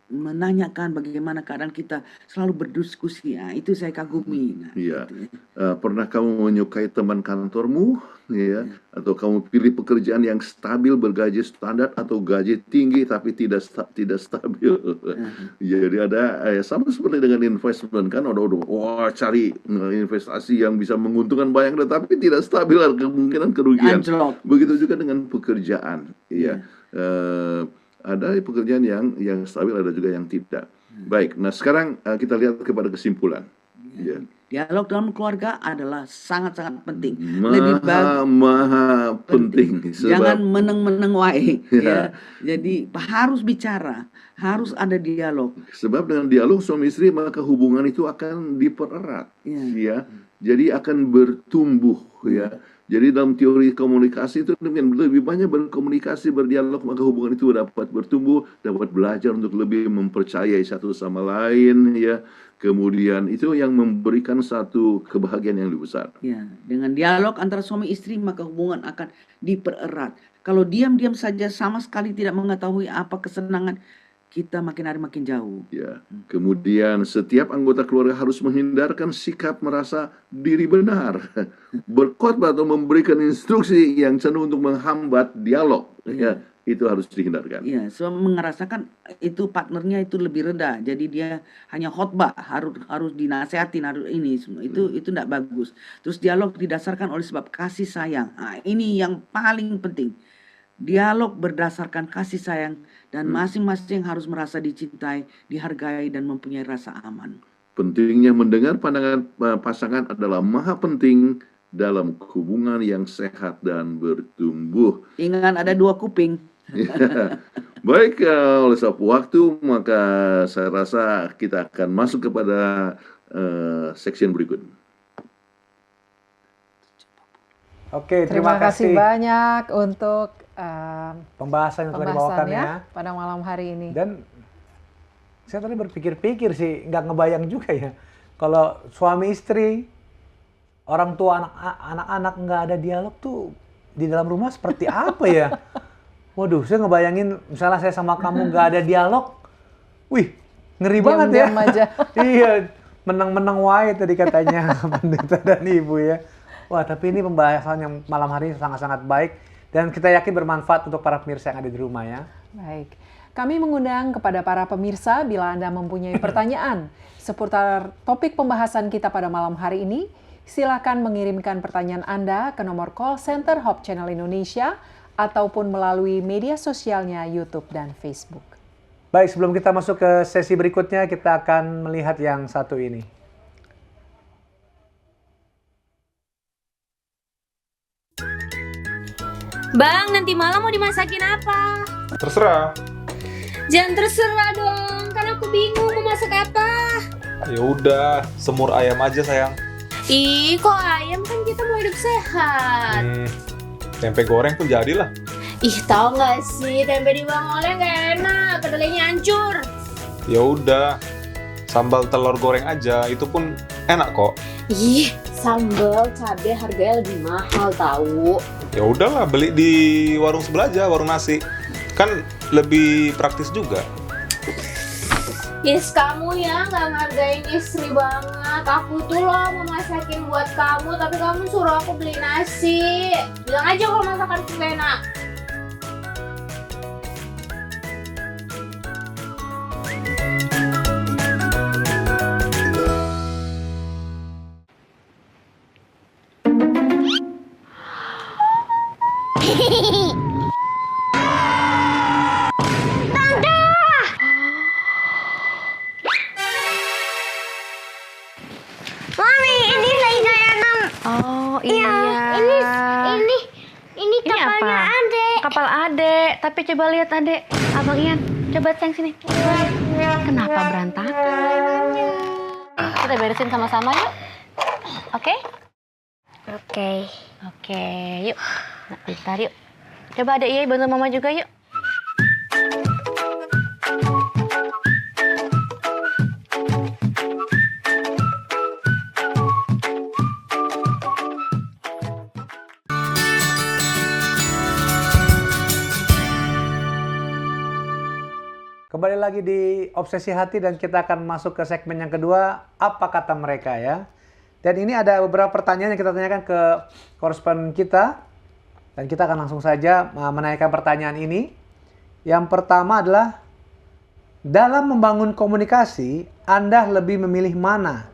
menanyakan bagaimana keadaan kita, selalu berdiskusi. Nah, itu saya kagumi. Nah, Iya. gitu. Pernah kamu menyukai teman kantormu, ya, atau kamu pilih pekerjaan yang stabil, bergaji standar, atau gaji tinggi tapi tidak stabil? Jadi ada sama seperti dengan investment, kan, cari investasi yang bisa menguntungkan banyak tetapi tidak stabil, ada kemungkinan kerugian. Anjlok. Begitu juga dengan pekerjaan, ya. Ada pekerjaan yang stabil, ada juga yang tidak. Baik, nah sekarang kita lihat kepada kesimpulan. Ya. Dialog dalam keluarga adalah sangat-sangat penting. Lebih bagus Maha penting. jangan meneng-meneng wae. Ya. Jadi harus bicara, harus ada dialog. Sebab dengan dialog suami istri maka hubungan itu akan dipererat, ya. Jadi akan bertumbuh, ya. Jadi dalam teori komunikasi itu lebih banyak berkomunikasi, berdialog, maka hubungan itu dapat bertumbuh, dapat belajar untuk lebih mempercayai satu sama lain, ya. Kemudian itu yang memberikan satu kebahagiaan yang lebih besar. Ya, dengan dialog antara suami istri maka hubungan akan dipererat. Kalau diam-diam saja sama sekali tidak mengetahui apa kesenangan, kita makin hari makin jauh. Ya. Kemudian setiap anggota keluarga harus menghindarkan sikap merasa diri benar, berkhotbah atau memberikan instruksi yang cenderung untuk menghambat dialog. Ya, itu harus dihindarkan. Iya, so merasakan itu partnernya itu lebih rendah. Jadi dia hanya khotbah, harus dinasehatin, harus ini semua. Itu tidak bagus. Terus dialog didasarkan oleh sebab kasih sayang. Nah, ini yang paling penting. Dialog berdasarkan kasih sayang dan masing-masing harus merasa dicintai, dihargai dan mempunyai rasa aman. Pentingnya mendengar pandangan pasangan adalah maha penting dalam hubungan yang sehat dan bertumbuh. Ingat ada 2 kuping. Baik, oleh sebab waktu, maka saya rasa kita akan masuk kepada section berikut. Oke, Terima kasih banyak untuk pembahasan yang telah dibawakan pembahasannya ya. pada malam hari ini. Dan saya tadi berpikir-pikir sih, nggak ngebayang juga ya. Kalau suami istri, orang tua, anak-anak nggak ada dialog tuh di dalam rumah seperti apa ya? Waduh, saya ngebayangin misalnya saya sama kamu nggak ada dialog. Wih, ngeri banget ya. Diam-diam aja. Iya, menang-menang wae tadi katanya pendeta dan ibu ya. Wah, tapi ini pembahasan yang malam hari ini sangat-sangat baik. Dan kita yakin bermanfaat untuk para pemirsa yang ada di rumah ya. Baik. Kami mengundang kepada para pemirsa bila Anda mempunyai pertanyaan seputar topik pembahasan kita pada malam hari ini, silakan mengirimkan pertanyaan Anda ke nomor call center Hope Channel Indonesia ataupun melalui media sosialnya YouTube dan Facebook. Baik, sebelum kita masuk ke sesi berikutnya, kita akan melihat yang satu ini. Bang, nanti malam mau dimasakin apa? Terserah. Jangan terserah dong, kan aku bingung mau masak apa. Ya udah, semur ayam aja sayang. Ih, kok ayam, kan kita mau hidup sehat. Tempe goreng pun jadilah. Ih, tahu nggak sih, tempe di Bang Oleh nggak enak, kedelainya hancur. Ya udah, sambal telur goreng aja, itu pun enak kok. Ih, sambal cabai harganya lebih mahal tahu. Ya udahlah, beli di warung sebelah aja, warung nasi. Kan lebih praktis juga. Yes, kamu ya nggak ngargain istri banget. Aku tuh loh mau masakin buat kamu, tapi kamu suruh aku beli nasi. Bilang aja kalau masakan nggak enak. Mami, ini lagi kayak Oh iya. ini kapalnya apa? Adek. Kapal adek. Tapi coba lihat adek. Abang Ian, coba sayang sini. Kenapa berantakan? Kita beresin sama-sama yuk. Oke? Oke. Oke, yuk. Nah, bentar yuk. Coba adek Iya bantu mama juga yuk. Kembali lagi di Obsesi Hati dan kita akan masuk ke segmen yang kedua, apa kata mereka ya. Dan ini ada beberapa pertanyaan yang kita tanyakan ke koresponden kita. Dan kita akan langsung saja menanyakan pertanyaan ini. Yang pertama adalah, dalam membangun komunikasi, Anda lebih memilih mana?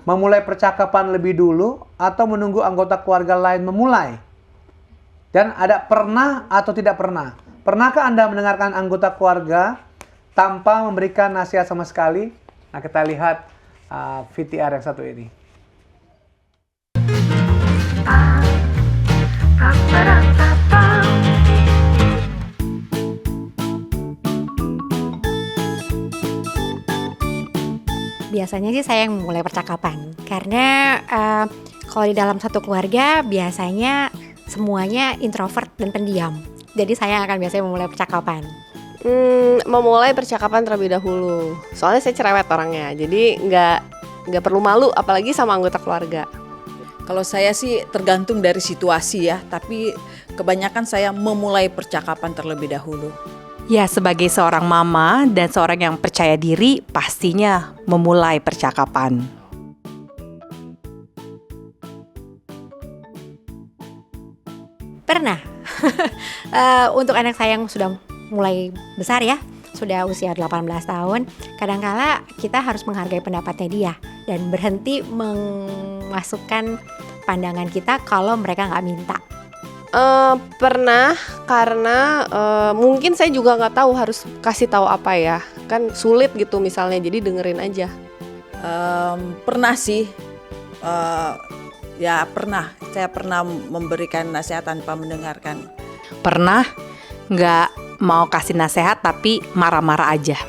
Memulai percakapan lebih dulu atau menunggu anggota keluarga lain memulai? Dan ada pernah atau tidak pernah? Pernahkah Anda mendengarkan anggota keluarga tanpa memberikan nasihat sama sekali? Nah, kita lihat VTR yang satu ini. Biasanya sih saya yang memulai percakapan. Karena kalau di dalam satu keluarga biasanya semuanya introvert dan pendiam. Jadi saya akan biasanya memulai percakapan. Memulai percakapan terlebih dahulu. Soalnya saya cerewet orangnya, jadi nggak perlu malu, apalagi sama anggota keluarga. Kalau saya sih tergantung dari situasi ya, tapi kebanyakan saya memulai percakapan terlebih dahulu. Ya, sebagai seorang mama dan seorang yang percaya diri, pastinya memulai percakapan. Pernah. Untuk anak saya yang sudah mulai besar ya, sudah usia 18 tahun, kadangkala kita harus menghargai pendapatnya dia dan berhenti memasukkan pandangan kita kalau mereka nggak minta. Pernah, karena mungkin saya juga nggak tahu harus kasih tahu apa ya, kan sulit gitu misalnya, jadi dengerin aja. Pernah sih, saya pernah memberikan nasihat tanpa mendengarkan. Pernah, nggak mau kasih nasihat tapi marah-marah aja.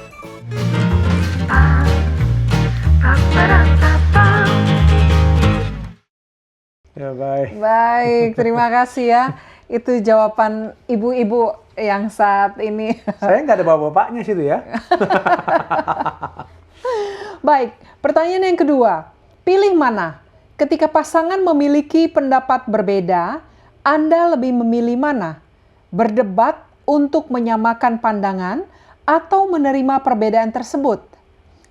Ya baik. Baik, terima kasih ya. Itu jawaban ibu-ibu yang saat ini. Saya nggak ada bapak-bapaknya situ ya. Baik, pertanyaan yang kedua. Pilih mana? Ketika pasangan memiliki pendapat berbeda, Anda lebih memilih mana? Berdebat untuk menyamakan pandangan atau menerima perbedaan tersebut?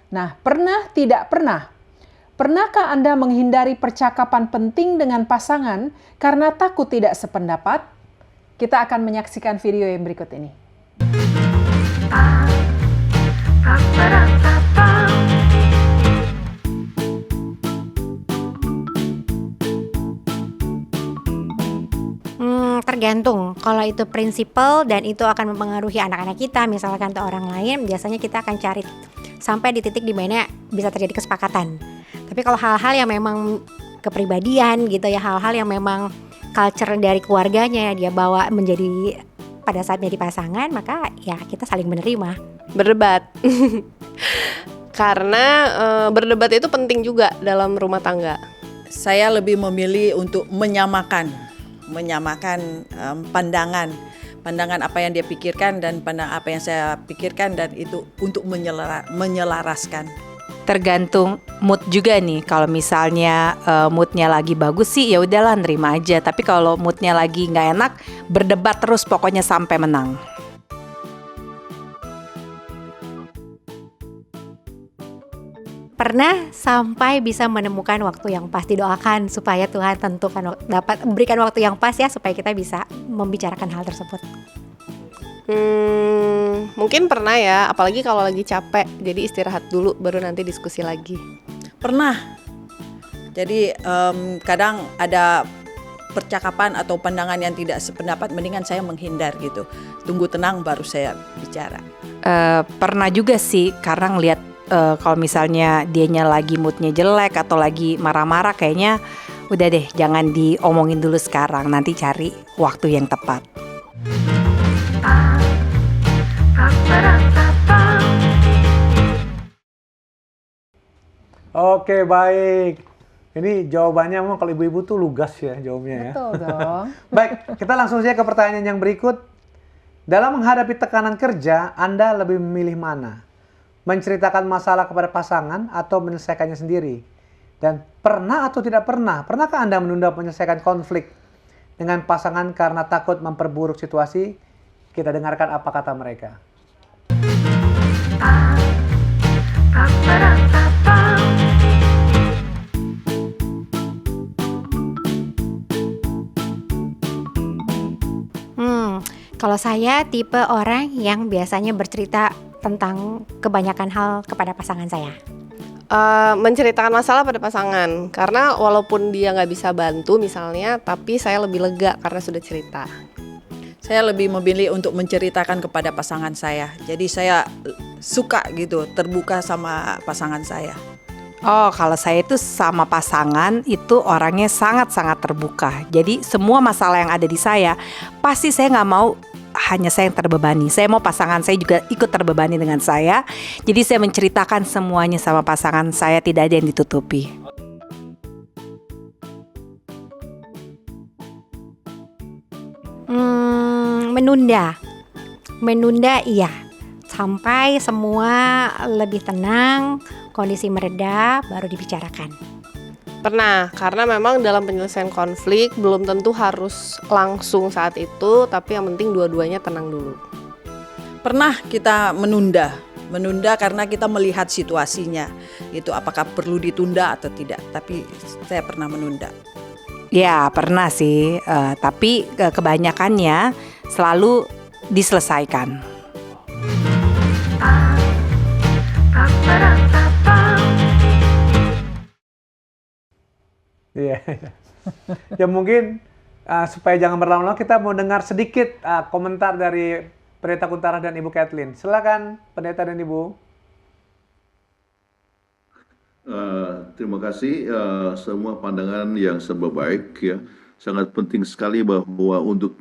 Nah, pernah tidak pernah? Pernahkah Anda menghindari percakapan penting dengan pasangan karena takut tidak sependapat? Kita akan menyaksikan video yang berikut ini. Tergantung. Kalau itu prinsipal dan itu akan mempengaruhi anak-anak kita, misalkan ke orang lain, biasanya kita akan cari sampai di titik di mana bisa terjadi kesepakatan. Tapi kalau hal-hal yang memang kepribadian gitu ya, hal-hal yang memang culture dari keluarganya dia bawa menjadi pada saat menjadi pasangan, maka ya kita saling menerima. Berdebat. Karena berdebat itu penting juga dalam rumah tangga. Saya lebih memilih untuk menyamakan pandangan apa yang dia pikirkan dan pandang apa yang saya pikirkan, dan itu untuk menyelaraskan. Tergantung mood juga nih. Kalau misalnya moodnya lagi bagus sih ya udahlah nerima aja. Tapi kalau moodnya lagi nggak enak, berdebat terus pokoknya sampai menang. Pernah sampai bisa menemukan waktu yang pas, didoakan supaya Tuhan tentukan dapat memberikan waktu yang pas ya supaya kita bisa membicarakan hal tersebut. Mungkin pernah ya, apalagi kalau lagi capek, jadi istirahat dulu baru nanti diskusi lagi. Pernah. Jadi kadang ada percakapan atau pandangan yang tidak sependapat, mendingan saya menghindar gitu. Tunggu tenang baru saya bicara. Pernah juga sih, karena ngeliat kalau misalnya dianya lagi moodnya jelek atau lagi marah-marah, kayaknya udah deh jangan diomongin dulu sekarang, nanti cari waktu yang tepat. Oke, baik. Ini jawabannya memang kalau ibu-ibu tuh lugas ya jawabnya ya. Betul dong. Baik, kita langsung saja ke pertanyaan yang berikut. Dalam menghadapi tekanan kerja, Anda lebih memilih mana? Menceritakan masalah kepada pasangan atau menyelesaikannya sendiri? Dan pernah atau tidak pernah? Pernahkah Anda menunda menyelesaikan konflik dengan pasangan karena takut memperburuk situasi? Kita dengarkan apa kata mereka. Kalau saya tipe orang yang biasanya bercerita tentang kebanyakan hal kepada pasangan saya. Menceritakan masalah pada pasangan, karena walaupun dia nggak bisa bantu misalnya, tapi saya lebih lega karena sudah cerita. Saya lebih memilih untuk menceritakan kepada pasangan saya. Jadi saya suka gitu, terbuka sama pasangan saya. Oh, kalau saya itu sama pasangan itu orangnya sangat-sangat terbuka. Jadi semua masalah yang ada di saya, pasti saya nggak mau hanya saya yang terbebani. Saya mau pasangan saya juga ikut terbebani dengan saya. Jadi saya menceritakan semuanya sama pasangan saya, tidak ada yang ditutupi. Menunda iya. Sampai semua lebih tenang, kondisi mereda, baru dibicarakan. Pernah, karena memang dalam penyelesaian konflik belum tentu harus langsung saat itu, tapi yang penting dua-duanya tenang dulu. Pernah kita menunda karena kita melihat situasinya, itu apakah perlu ditunda atau tidak. Tapi saya pernah menunda. Ya pernah sih, tapi kebanyakannya selalu diselesaikan. Iya. Ya mungkin supaya jangan berlama-lama kita mau dengar sedikit komentar dari Pendeta Kuntara dan Ibu Kathleen. Silakan Pendeta dan Ibu. Terima kasih semua pandangan yang serba baik ya. sangat penting sekali bahwa untuk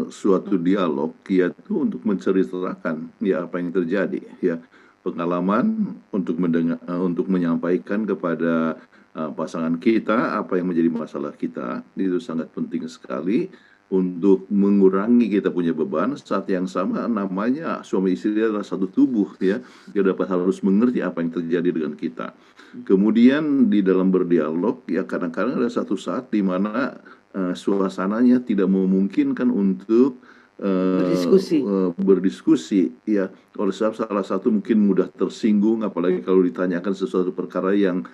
suatu dialog yaitu untuk menceritakan ya apa yang terjadi ya, pengalaman untuk untuk menyampaikan kepada pasangan kita apa yang menjadi masalah kita, itu sangat penting sekali untuk mengurangi kita punya beban. Saat yang sama, namanya suami istri adalah satu tubuh ya, dia dapat harus mengerti apa yang terjadi dengan kita. Kemudian di dalam berdialog ya, kadang-kadang ada satu saat di mana suasananya tidak memungkinkan untuk berdiskusi ya, oleh sebab salah satu mungkin mudah tersinggung, apalagi kalau ditanyakan sesuatu perkara yang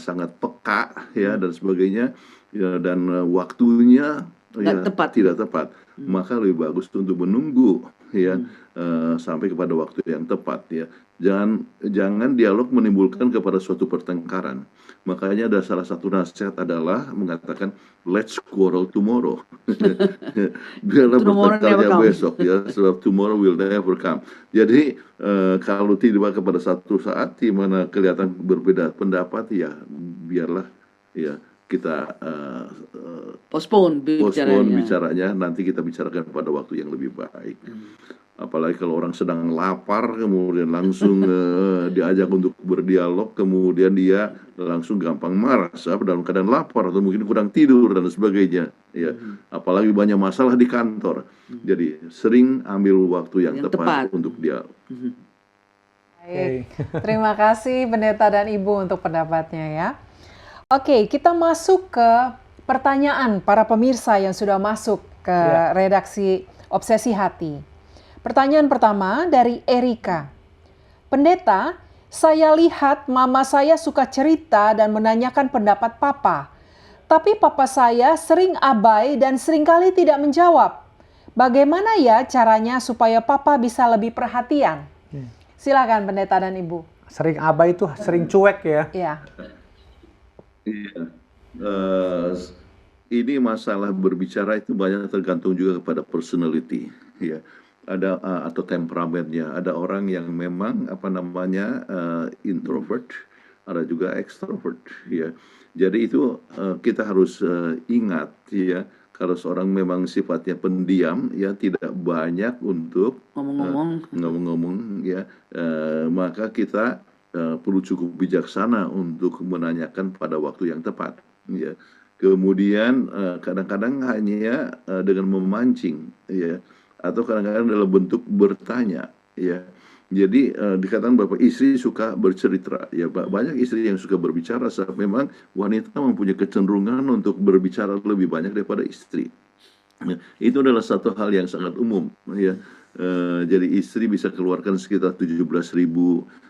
sangat peka ya dan sebagainya ya, dan waktunya tidak tepat, maka lebih bagus untuk menunggu ya sampai kepada waktu yang tepat ya. Jangan dialog menimbulkan kepada suatu pertengkaran. Makanya ada salah satu nasihat adalah mengatakan let's quarrel tomorrow. Biarlah bertengkarnya besok ya, sebab tomorrow will never come. Jadi kalau tiba kepada satu saat di mana kelihatan berbeda pendapat ya, biarlah ya kita postpone bicaranya, nanti kita bicarakan pada waktu yang lebih baik. Apalagi kalau orang sedang lapar, kemudian langsung diajak untuk berdialog, kemudian dia langsung gampang marah, sebab dalam keadaan lapar atau mungkin kurang tidur dan sebagainya. Ya, apalagi banyak masalah di kantor. Jadi sering ambil waktu yang tepat untuk dialog. Baik, terima kasih Pendeta dan Ibu untuk pendapatnya ya. Oke, kita masuk ke pertanyaan para pemirsa yang sudah masuk ke redaksi Obsesi Hati. Pertanyaan pertama dari Erika. Pendeta, saya lihat mama saya suka cerita dan menanyakan pendapat papa. Tapi papa saya sering abai dan seringkali tidak menjawab. Bagaimana ya caranya supaya papa bisa lebih perhatian? Silakan Pendeta dan Ibu. Sering abai itu sering cuek ya? Iya. Iya, ini masalah berbicara itu banyak tergantung juga kepada personality, ya. Ada atau temperamennya. Ada orang yang memang introvert, ada juga extrovert, ya. Jadi itu kita harus ingat, ya. Kalau seorang memang sifatnya pendiam, ya tidak banyak untuk ngomong-ngomong, ya, maka kita perlu cukup bijaksana untuk menanyakan pada waktu yang tepat. Ya. Kemudian kadang-kadang hanya dengan memancing, ya, atau kadang-kadang dalam bentuk bertanya. Ya. Jadi dikatakan bahwa istri suka bercerita. Ya, banyak istri yang suka berbicara, sebab memang wanita mempunyai kecenderungan untuk berbicara lebih banyak daripada istri. Ya. Itu adalah satu hal yang sangat umum. Ya. Jadi istri bisa keluarkan sekitar 17.000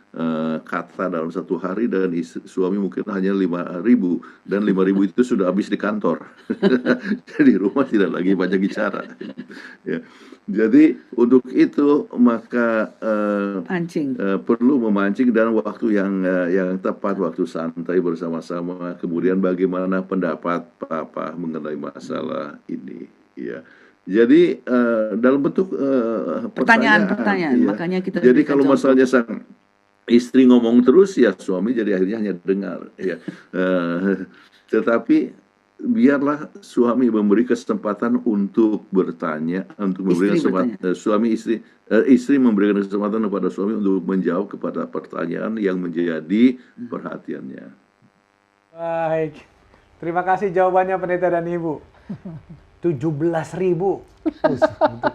kata dalam satu hari, dan suami mungkin hanya 5.000, dan 5.000 itu sudah habis di kantor. Jadi rumah tidak lagi banyak bicara. Ya. Jadi untuk itu maka perlu memancing dan waktu yang tepat, waktu santai bersama-sama. Kemudian bagaimana pendapat papa mengenai masalah ini. Ya. Jadi dalam bentuk pertanyaan. Ya. Makanya kita. Jadi kalau masalahnya sang istri ngomong terus, ya suami jadi akhirnya hanya dengar, ya. Tetapi biarlah suami memberi kesempatan untuk bertanya, untuk memberikan kesempatan istri memberikan kesempatan kepada suami untuk menjawab kepada pertanyaan yang menjadi perhatiannya. Baik, terima kasih jawabannya Pendeta dan Ibu. 17.000, itu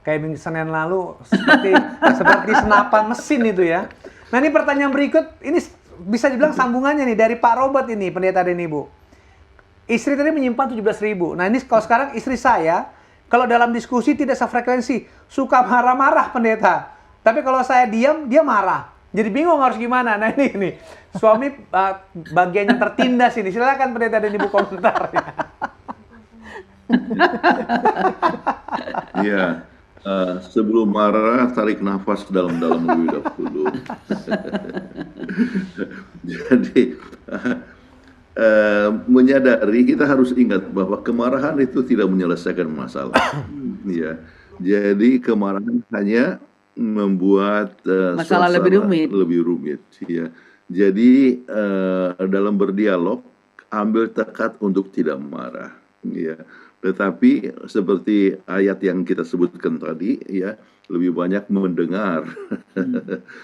kayak minggu Senin lalu seperti senapan mesin itu ya. Nah ini pertanyaan berikut, ini bisa dibilang sambungannya nih dari Pak Robert ini, Pendeta dan Ibu. Istri tadi menyimpan 17.000. Nah ini kalau sekarang istri saya, kalau dalam diskusi tidak sefrekuensi, suka marah-marah Pendeta. Tapi kalau saya diam, dia marah. Jadi bingung harus gimana. Nah ini suami bagian yang tertindas ini. Silakan Pendeta dan Ibu komentar. Iya. Sebelum marah, tarik nafas dalam-dalam lebih dahulu. Jadi menyadari, kita harus ingat bahwa kemarahan itu tidak menyelesaikan masalah. Ya, jadi kemarahan hanya membuat masalah lebih rumit. Ya, jadi dalam berdialog ambil tekad untuk tidak marah. Ya. Tetapi seperti ayat yang kita sebutkan tadi, ya, lebih banyak mendengar.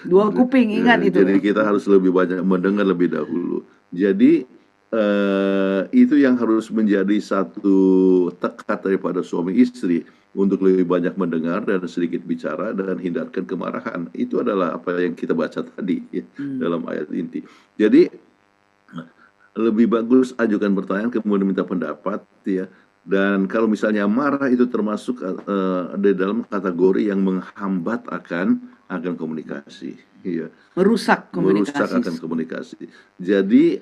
Dua kuping, ingat itu. Jadi kita harus lebih banyak mendengar lebih dahulu. Jadi itu yang harus menjadi satu tekad daripada suami istri untuk lebih banyak mendengar dan sedikit bicara dan hindarkan kemarahan. Itu adalah apa yang kita baca tadi ya, dalam ayat inti. Jadi lebih bagus ajukan pertanyaan kemudian minta pendapat ya. Dan kalau misalnya marah itu termasuk di dalam kategori yang menghambat akan komunikasi, ya. Merusak komunikasi. Merusak akan komunikasi. Jadi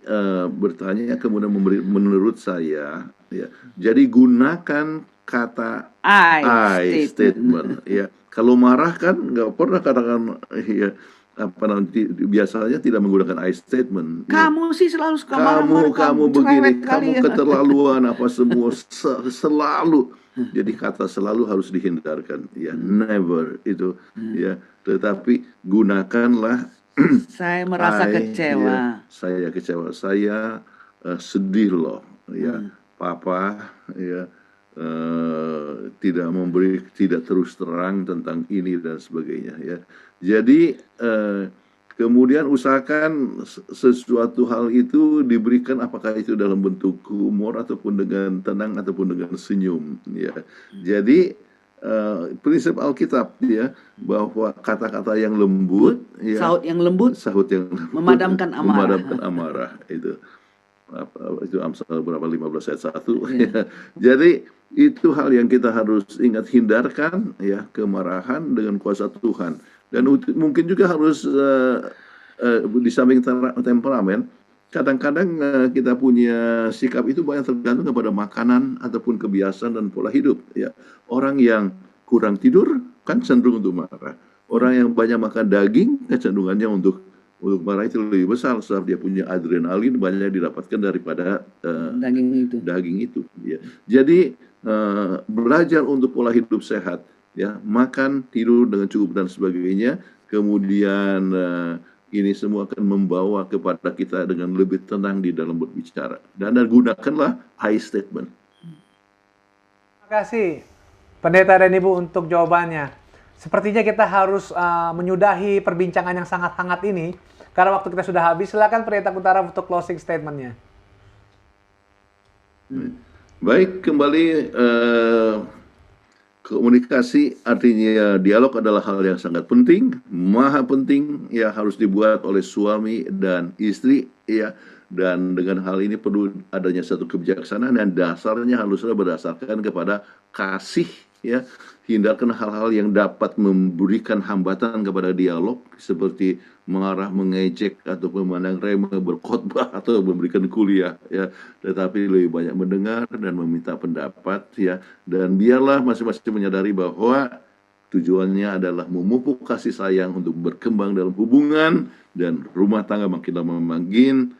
bertanya kemudian menurut saya, ya. Jadi gunakan kata I statement, ya. Kalau marah kan nggak pernah katakan, ya. Apa nanti biasanya tidak menggunakan I statement. Kamu sih selalu suka kamu begini, cerewet kamu kali ya. keterlaluan apa semua selalu. Jadi kata selalu harus dihindarkan, ya. Never itu, ya. Tetapi gunakanlah Saya merasa kecewa. ya, saya kecewa, saya sedih loh, ya. Papa, ya, tidak terus terang tentang ini dan sebagainya, ya. Jadi kemudian usahakan sesuatu hal itu diberikan apakah itu dalam bentuk humor ataupun dengan tenang ataupun dengan senyum, ya. Jadi prinsip Alkitab, ya, bahwa kata-kata yang lembut, ya, Sahut yang lembut memadamkan amarah. memadamkan amarah itu. Itu Amsal berapa 15 ayat 1. Ya. Jadi itu hal yang kita harus ingat, hindarkan ya kemarahan dengan kuasa Tuhan. Dan mungkin juga harus di samping temperamen, kadang-kadang kita punya sikap itu banyak tergantung kepada makanan ataupun kebiasaan dan pola hidup, ya. Orang yang kurang tidur kan cenderung untuk marah. Orang yang banyak makan daging kecenderungannya untuk marah itu lebih besar, sebab dia punya adrenalin banyak didapatkan daripada daging itu, ya. Jadi belajar untuk pola hidup sehat, ya, makan, tidur dengan cukup dan sebagainya. Kemudian ini semua akan membawa kepada kita dengan lebih tenang di dalam berbicara. Dan gunakanlah I statement. Terima kasih Pendeta dan Ibu untuk jawabannya. Sepertinya kita harus menyudahi perbincangan yang sangat hangat ini karena waktu kita sudah habis. Silakan Pendeta Kuntara untuk closing statement-nya. Baik, kembali komunikasi artinya dialog adalah hal yang sangat penting, maha penting, ya, harus dibuat oleh suami dan istri, ya. Dan dengan hal ini perlu adanya satu kebijaksanaan dan dasarnya haruslah berdasarkan kepada kasih, ya. Hindarkan hal-hal yang dapat memberikan hambatan kepada dialog seperti marah, mengejek atau memandang remeh, berkhotbah atau memberikan kuliah, ya. Tetapi lebih banyak mendengar dan meminta pendapat, ya. Dan biarlah masing-masing menyadari bahwa tujuannya adalah memupuk kasih sayang untuk berkembang dalam hubungan dan rumah tangga makin lama makin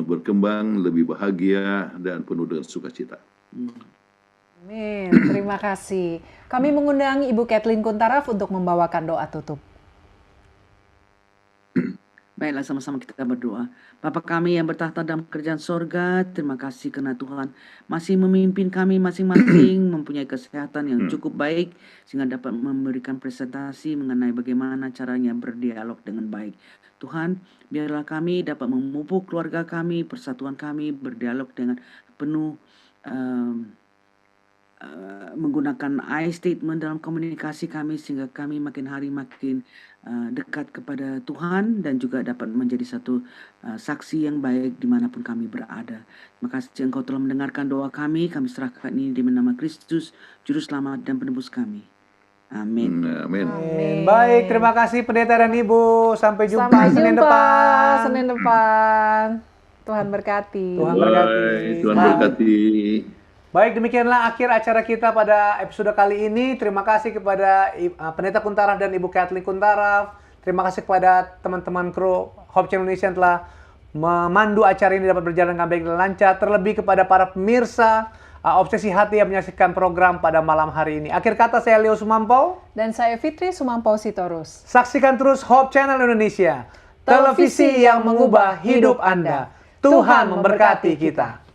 berkembang lebih bahagia dan penuh dengan sukacita. Amin. Terima kasih. Kami mengundang Ibu Kathleen Kuntaraf untuk membawakan doa tutup. Baiklah, sama-sama kita berdoa. Bapa kami yang bertahta dalam kerajaan sorga, terima kasih karena Tuhan masih memimpin kami masing-masing mempunyai kesehatan yang cukup baik sehingga dapat memberikan presentasi mengenai bagaimana caranya berdialog dengan baik. Tuhan, biarlah kami dapat memupuk keluarga kami, persatuan kami, berdialog dengan penuh menggunakan I statement dalam komunikasi kami sehingga kami makin hari makin dekat kepada Tuhan dan juga dapat menjadi satu saksi yang baik dimanapun kami berada. Terima kasih Engkau telah mendengarkan doa kami serahkan ini di nama Kristus, Juru Selamat dan Penebus kami. Amin. Amin. Baik, terima kasih Pendeta dan Ibu. Sampai jumpa Senin depan. Tuhan berkati. Tuhan berkati. Tuhan berkati. Baik, demikianlah akhir acara kita pada episode kali ini. Terima kasih kepada Pendeta Kuntaraf dan Ibu Kathleen Kuntaraf. Terima kasih kepada teman-teman kru Hope Channel Indonesia yang telah memandu acara ini dapat berjalan dengan baik dan lancar. Terlebih kepada para pemirsa Obsesi Hati yang menyaksikan program pada malam hari ini. Akhir kata, saya Leo Sumampau. Dan saya Fitri Sumampau Sitorus. Saksikan terus Hope Channel Indonesia. Televisi yang mengubah hidup Anda. Tuhan memberkati kita.